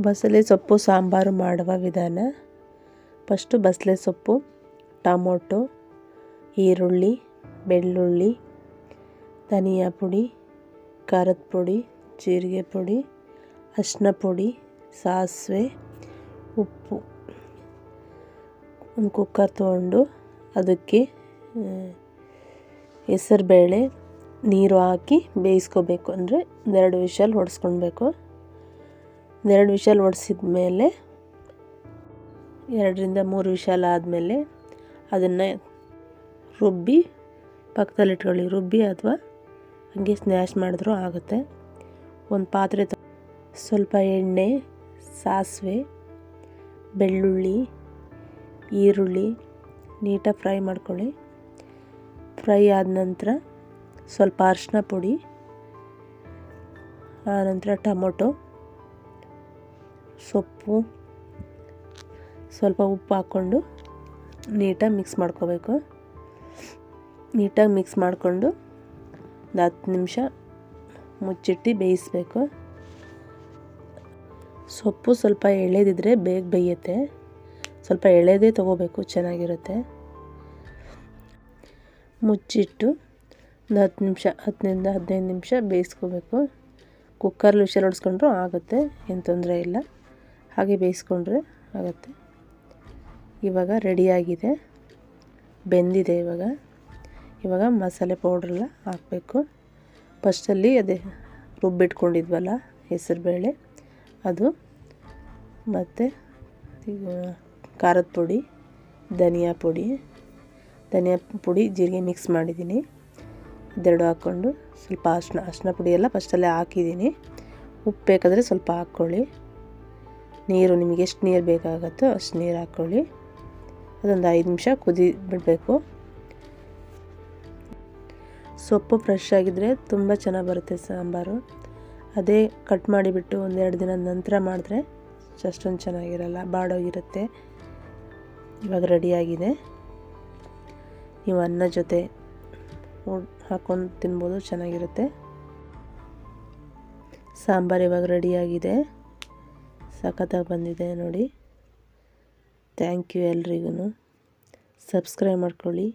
ಬಸಳೆ ಸೊಪ್ಪು ಸಾಂಬಾರು ಮಾಡುವ ವಿಧಾನ. ಫಸ್ಟು ಬಸಳೆ ಸೊಪ್ಪು, ಟೊಮೊಟೊ, ಈರುಳ್ಳಿ, ಬೆಳ್ಳುಳ್ಳಿ, ಧನಿಯಾ ಪುಡಿ, ಖಾರದ ಪುಡಿ, ಜೀರಿಗೆ ಪುಡಿ, ಅರಿಶಿನ ಪುಡಿ, ಸಾಸಿವೆ, ಉಪ್ಪು. ಒಂದು ಕುಕ್ಕರ್ ತೊಗೊಂಡು ಅದಕ್ಕೆ ಹೆಸರುಬೇಳೆ ನೀರು ಹಾಕಿ ಬೇಯಿಸ್ಕೋಬೇಕು. ಅಂದರೆ 2 ವಿಷಲ್ ಹೊಡೆಸ್ಕೊಳ್ಬೇಕು. 2 ವಿಷಲ್ ಹೊಡೆಸಿದ ಮೇಲೆ 2ರಿಂದ 3 ವಿಷಲ್ ಆದಮೇಲೆ ಅದನ್ನು ರುಬ್ಬಿ ಪಕ್ಕದಲ್ಲಿಟ್ಕೊಳ್ಳಿ. ರುಬ್ಬಿ ಅಥವಾ ಹಾಗೆ ಸ್ನ್ಯಾಶ್ ಮಾಡಿದ್ರೂ ಆಗುತ್ತೆ. ಒಂದು ಪಾತ್ರೆ ಸ್ವಲ್ಪ ಎಣ್ಣೆ, ಸಾಸಿವೆ, ಬೆಳ್ಳುಳ್ಳಿ, ಈರುಳ್ಳಿ ನೀಟಾಗಿ ಫ್ರೈ ಮಾಡ್ಕೊಳ್ಳಿ. ಫ್ರೈ ಆದ ನಂತರ ಸ್ವಲ್ಪ ಅರಿಶಿನ ಪುಡಿ, ಆನಂತರ ಟೊಮೊಟೊ, ಸೊಪ್ಪು, ಸ್ವಲ್ಪ ಉಪ್ಪು ಹಾಕ್ಕೊಂಡು ನೀಟಾಗಿ ಮಿಕ್ಸ್ ಮಾಡ್ಕೋಬೇಕು. ನೀಟಾಗಿ ಮಿಕ್ಸ್ ಮಾಡಿಕೊಂಡು 10 ನಿಮಿಷ ಮುಚ್ಚಿಟ್ಟು ಬೇಯಿಸಬೇಕು. ಸೊಪ್ಪು ಸ್ವಲ್ಪ ಎಳೆದಿದ್ರೆ ಬೇಗ ಬೇಯುತ್ತೆ. ಸ್ವಲ್ಪ ಎಳೆದೇ ತೊಗೋಬೇಕು, ಚೆನ್ನಾಗಿರುತ್ತೆ. ಮುಚ್ಚಿಟ್ಟು 10 ನಿಮಿಷ 10ರಿಂದ 15 ನಿಮಿಷ ಬೇಯಿಸ್ಕೋಬೇಕು. ಕುಕ್ಕರ್ಲಿ ವಿಷಲ್ ಹೊಡೆಸ್ಕೊಂಡ್ರೂ ಆಗುತ್ತೆ, ಏನು ತೊಂದರೆ ಇಲ್ಲ. ಹಾಗೆ ಬೇಯಿಸ್ಕೊಂಡ್ರೆ ಆಗುತ್ತೆ. ಇವಾಗ ರೆಡಿಯಾಗಿದೆ, ಬೆಂದಿದೆ. ಇವಾಗ ಮಸಾಲೆ ಪೌಡ್ರೆಲ್ಲ ಹಾಕಬೇಕು. ಫಸ್ಟಲ್ಲಿ ಅದೇ ರುಬ್ಬಿಟ್ಕೊಂಡಿದ್ವಲ್ಲ ಹೆಸರುಬೇಳೆ ಅದು, ಮತ್ತು ಖಾರದ ಪುಡಿ, ಧನಿಯಾ ಪುಡಿ, ಜೀರಿಗೆ ಮಿಕ್ಸ್ ಮಾಡಿದ್ದೀನಿ. ಇದೆರಡು ಹಾಕ್ಕೊಂಡು ಸ್ವಲ್ಪ ಅರಿಶಿನ ಪುಡಿ ಎಲ್ಲ ಫಸ್ಟಲ್ಲೇ ಹಾಕಿದ್ದೀನಿ. ಉಪ್ಪು ಬೇಕಾದರೆ ಸ್ವಲ್ಪ ಹಾಕ್ಕೊಳ್ಳಿ. ನೀರು ನಿಮಗೆ ಎಷ್ಟು ನೀರು ಬೇಕಾಗುತ್ತೋ ಅಷ್ಟು ನೀರು ಹಾಕ್ಕೊಳ್ಳಿ. ಅದೊಂದು 5 ನಿಮಿಷ ಕುದಿ ಬಿಡಬೇಕು. ಸೊಪ್ಪು ಫ್ರೆಶ್ ಆಗಿದ್ದರೆ ತುಂಬ ಚೆನ್ನಾಗಿ ಬರುತ್ತೆ ಸಾಂಬಾರು. ಅದೇ ಕಟ್ ಮಾಡಿಬಿಟ್ಟು 1-2 ದಿನದ ನಂತರ ಮಾಡಿದ್ರೆ ಅಷ್ಟೊಂದು ಚೆನ್ನಾಗಿರಲ್ಲ, ಬಾಡೋಗಿರುತ್ತೆ. ಇವಾಗ ರೆಡಿಯಾಗಿದೆ. ನೀವು ಅನ್ನ ಜೊತೆ ಹಾಕ್ಕೊಂಡು ತಿನ್ಬೋದು, ಚೆನ್ನಾಗಿರುತ್ತೆ. ಸಾಂಬಾರು ಇವಾಗ ರೆಡಿಯಾಗಿದೆ, ಸಖತ್ತಾಗಿ ಬಂದಿದೆ ನೋಡಿ. ಥ್ಯಾಂಕ್ ಯು ಎಲ್ರಿಗೂ. ಸಬ್ಸ್ಕ್ರೈಬ್ ಮಾಡ್ಕೊಳ್ಳಿ.